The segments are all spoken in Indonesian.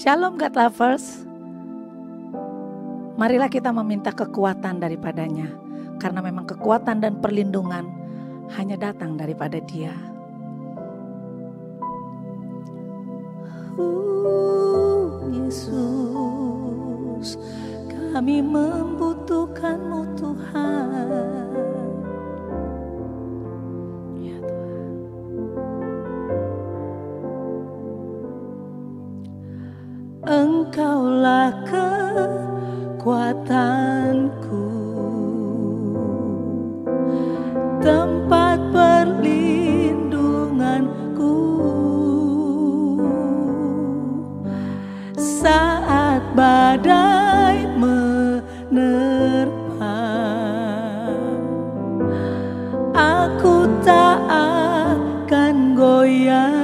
Shalom God Lovers. Marilah kita meminta kekuatan daripadanya, karena memang kekuatan dan perlindungan hanya datang daripada Dia. Yesus, kami membutuhkan-Mu Tuhan. Ya Tuhan. Engkaulah kekuatanku, tempat perlindunganku saat badai menerpa. Aku tak akan goyah.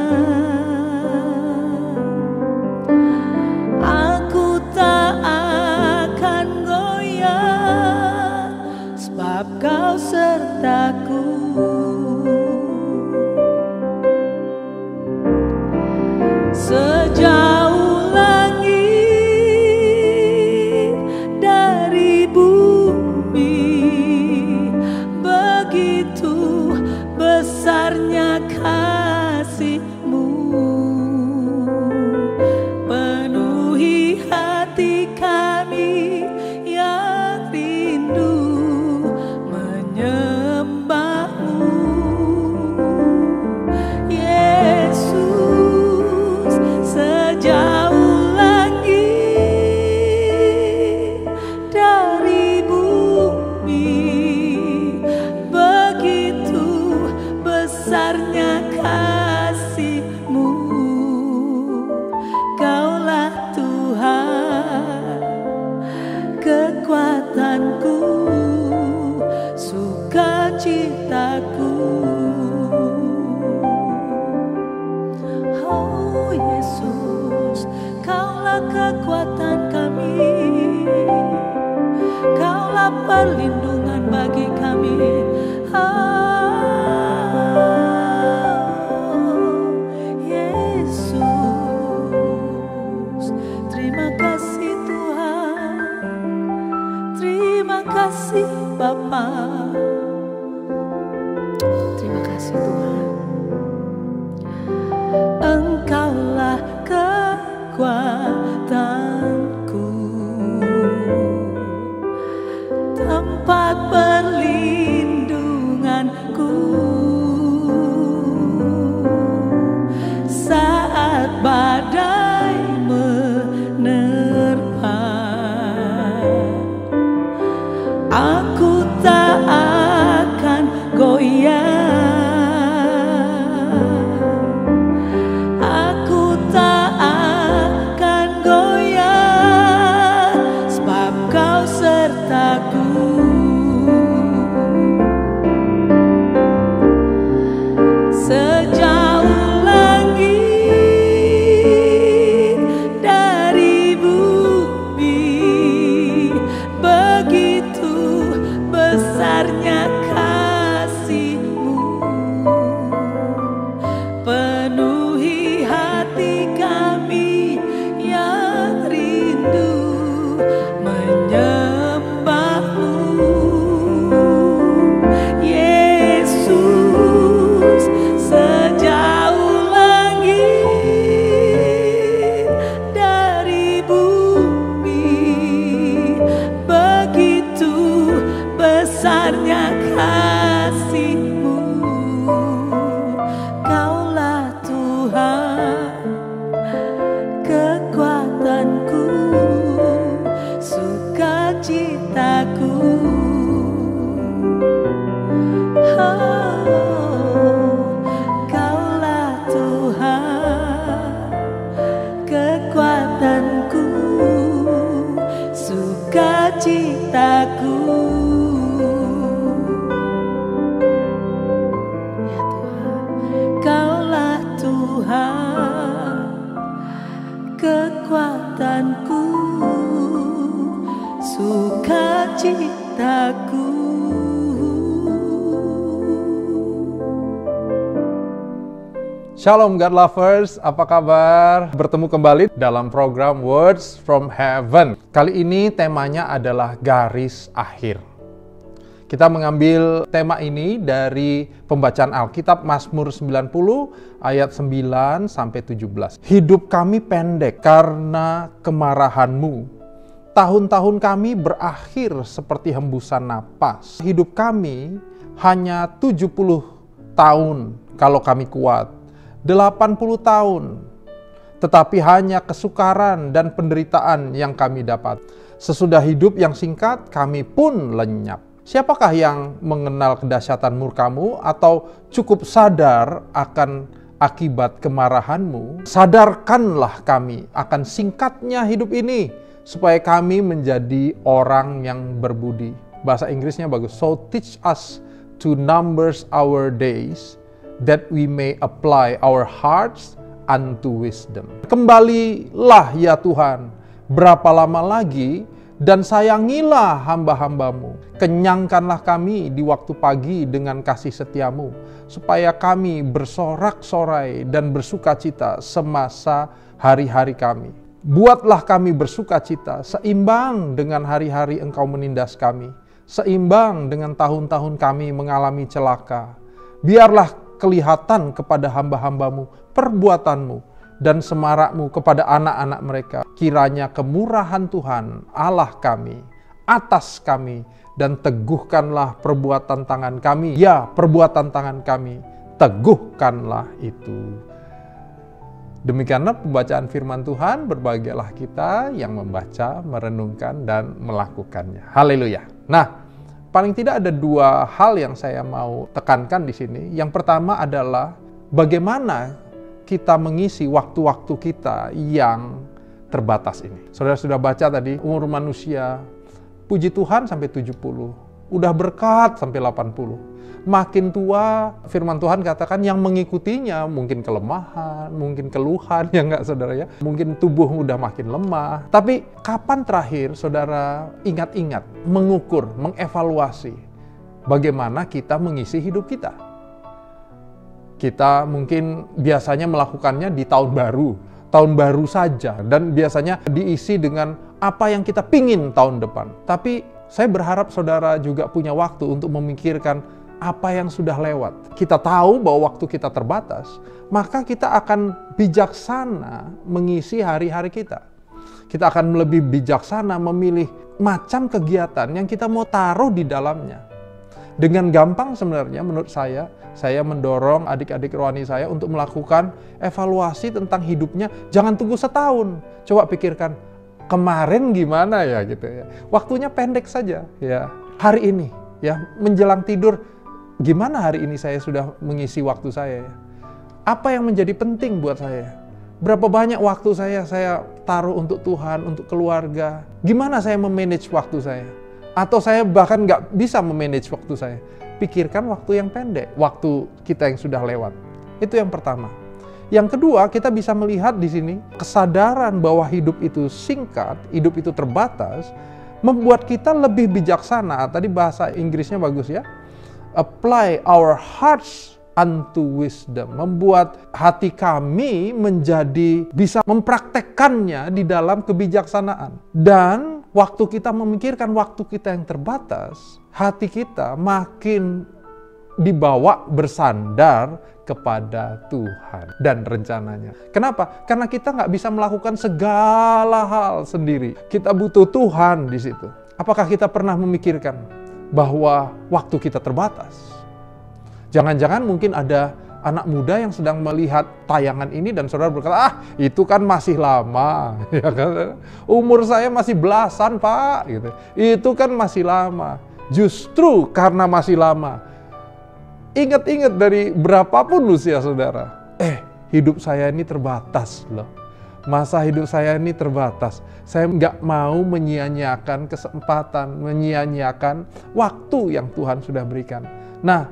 Kau sertaku, sejauh langit dari bumi, begitu besarnya kasih-Mu, penuhi hati kami yang rindu menyembah-Mu. Yesus, sejauh langit dari bumi, begitu besarnya kasih-Mu. Kaulah Tuhan, kekuatanku, sukacitaku. Oh Yesus, Kaulah kekuatan kami, Kaulah perlindungan bagi kami. Oh Yesus, terima kasih Tuhan, terima kasih Bapa. Terima kasih Tuhan. Engkaulah kekuatanku, tempat perlindunganku saat badai menerpa. Aku tak akan goyah. Aku tak akan goyah, sebab Kau sertaku. Sejauh langit dari bumi, begitu besarnya kasih-Mu, penuhi hati kami yang rindu menyembah-Mu. Yesus, sejauh langit dari bumi, begitu besarnya kasih-Mu. Kaulah Tuhan, kekuatanku, sukacitaku. Oh, Kaulah Tuhan, kekuatanku, sukacitaku. Shalom God Lovers, apa kabar? Bertemu kembali dalam program Words from Heaven. Kali ini temanya adalah garis akhir. Kita mengambil tema ini dari pembacaan Alkitab Mazmur 90 ayat 9 sampai 17. Hidup kami pendek karena kemarahan-Mu. Tahun-tahun kami berakhir seperti hembusan napas. Hidup kami hanya 70 tahun kalau kami kuat. 80 tahun, tetapi hanya kesukaran dan penderitaan yang kami dapat. Sesudah hidup yang singkat, kami pun lenyap. Siapakah yang mengenal kedahsyatan murka-Mu atau cukup sadar akan akibat kemarahan-Mu? Sadarkanlah kami akan singkatnya hidup ini, supaya kami menjadi orang yang berbudi. Bahasa Inggrisnya bagus. So teach us to numbers our days, that we may apply our hearts unto wisdom. Kembalilah ya Tuhan, berapa lama lagi, dan sayangilah hamba-hamba-Mu. Kenyangkanlah kami di waktu pagi dengan kasih setia-Mu, supaya kami bersorak-sorai dan bersukacita semasa hari-hari kami. Buatlah kami bersukacita seimbang dengan hari-hari Engkau menindas kami, seimbang dengan tahun-tahun kami mengalami celaka. Biarlah kelihatan kepada hamba-hamba-Mu perbuatan-Mu dan semarak-Mu kepada anak-anak mereka. Kiranya kemurahan Tuhan Allah kami atas kami, dan teguhkanlah perbuatan tangan kami. Ya, perbuatan tangan kami, teguhkanlah itu. Demikianlah pembacaan firman Tuhan. Berbahagialah kita yang membaca, merenungkan, dan melakukannya. Haleluya. Nah, paling tidak ada dua hal yang saya mau tekankan di sini. Yang pertama adalah bagaimana kita mengisi waktu-waktu kita yang terbatas ini. Saudara sudah baca tadi, umur manusia, puji Tuhan sampai 70. Udah berkat sampai 80. Makin tua, firman Tuhan katakan yang mengikutinya mungkin kelemahan, mungkin keluhan, ya enggak saudara ya. Mungkin tubuh udah makin lemah. Tapi kapan terakhir saudara ingat-ingat, mengukur, mengevaluasi bagaimana kita mengisi hidup kita? Kita mungkin biasanya melakukannya di tahun baru saja. Dan biasanya diisi dengan apa yang kita pingin tahun depan. Tapi saya berharap saudara juga punya waktu untuk memikirkan apa yang sudah lewat. Kita tahu bahwa waktu kita terbatas, maka kita akan bijaksana mengisi hari-hari kita. Kita akan lebih bijaksana memilih macam kegiatan yang kita mau taruh di dalamnya. Dengan gampang sebenarnya menurut saya mendorong adik-adik rohani saya untuk melakukan evaluasi tentang hidupnya. Jangan tunggu setahun. Coba pikirkan, kemarin gimana ya gitu ya. Waktunya pendek saja ya. Hari ini ya, menjelang tidur, gimana hari ini saya sudah mengisi waktu saya ya? Apa yang menjadi penting buat saya? Berapa banyak waktu saya taruh untuk Tuhan, untuk keluarga? Gimana saya memanage waktu saya? Atau saya bahkan nggak bisa memanage waktu saya? Pikirkan waktu yang pendek, waktu kita yang sudah lewat. Itu yang pertama. Yang kedua, kita bisa melihat di sini kesadaran bahwa hidup itu singkat, hidup itu terbatas, membuat kita lebih bijaksana. Tadi bahasa Inggrisnya bagus ya. Apply our hearts unto wisdom. Membuat hati kami menjadi bisa mempraktekkannya di dalam kebijaksanaan. Dan waktu kita memikirkan waktu kita yang terbatas, hati kita makin dibawa bersandar kepada Tuhan dan rencananya. Kenapa? Karena kita nggak bisa melakukan segala hal sendiri. Kita butuh Tuhan di situ. Apakah kita pernah memikirkan bahwa waktu kita terbatas? Jangan-jangan mungkin ada anak muda yang sedang melihat tayangan ini dan saudara berkata, itu kan masih lama. Ya kan? Umur saya masih belasan, Pak. Gitu. Itu kan masih lama. Justru karena masih lama, ingat-ingat dari berapapun usia saudara, hidup saya ini terbatas loh. Masa hidup saya ini terbatas. Saya nggak mau menyia-nyiakan kesempatan, menyia-nyiakan waktu yang Tuhan sudah berikan. Nah,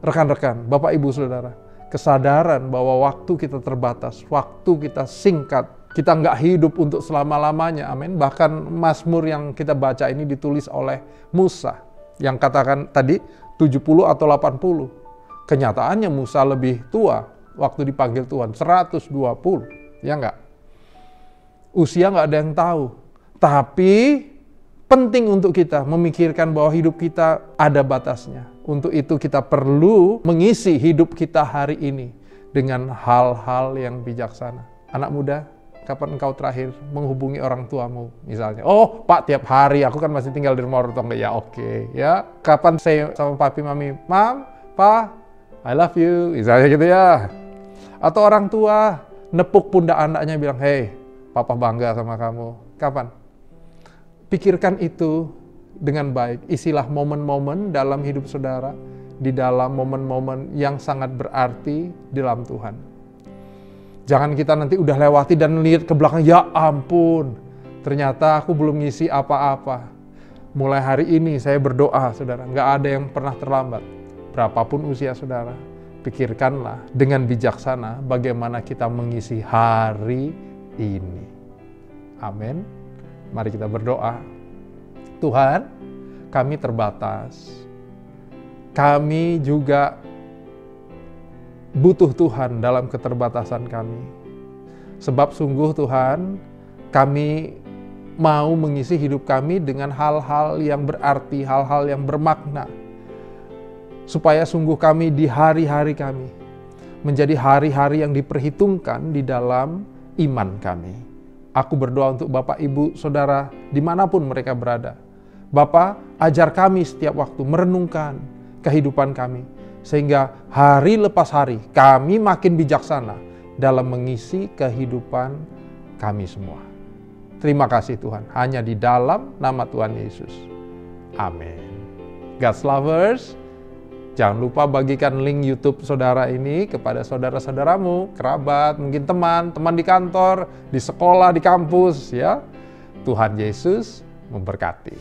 rekan-rekan, Bapak Ibu Saudara, kesadaran bahwa waktu kita terbatas, waktu kita singkat, kita nggak hidup untuk selama-lamanya, amin. Bahkan Mazmur yang kita baca ini ditulis oleh Musa, yang katakan tadi 70 atau 80. Kenyataannya Musa lebih tua, waktu dipanggil Tuhan? 120, ya enggak? Usia nggak ada yang tahu. Tapi penting untuk kita memikirkan bahwa hidup kita ada batasnya. Untuk itu kita perlu mengisi hidup kita hari ini dengan hal-hal yang bijaksana. Anak muda, kapan engkau terakhir menghubungi orang tuamu misalnya? Oh Pak, tiap hari, aku kan masih tinggal di rumah orang tua. Ya oke, ya. Kapan saya sama papi mami, Mam, Pa, I love you, misalnya gitu ya. Atau orang tua nepuk pundak anaknya bilang, hey, Papa bangga sama kamu. Kapan? Pikirkan itu dengan baik. Isilah momen-momen dalam hidup saudara, di dalam momen-momen yang sangat berarti di dalam Tuhan. Jangan kita nanti udah lewati dan lihat ke belakang, ya ampun, ternyata aku belum ngisi apa-apa. Mulai hari ini saya berdoa, saudara, nggak ada yang pernah terlambat. Berapapun usia saudara, pikirkanlah dengan bijaksana bagaimana kita mengisi hari ini. Amin. Mari kita berdoa. Tuhan, kami terbatas. Kami juga butuh Tuhan dalam keterbatasan kami. Sebab sungguh Tuhan, kami mau mengisi hidup kami dengan hal-hal yang berarti, hal-hal yang bermakna. Supaya sungguh kami di hari-hari kami menjadi hari-hari yang diperhitungkan di dalam iman kami. Aku berdoa untuk Bapak, Ibu, Saudara, dimanapun mereka berada. Bapak, ajar kami setiap waktu merenungkan kehidupan kami. Sehingga hari lepas hari, kami makin bijaksana dalam mengisi kehidupan kami semua. Terima kasih Tuhan, hanya di dalam nama Tuhan Yesus. Amin. God's lovers, jangan lupa bagikan link YouTube saudara ini kepada saudara-saudaramu, kerabat, mungkin teman di kantor, di sekolah, di kampus, ya. Tuhan Yesus memberkati.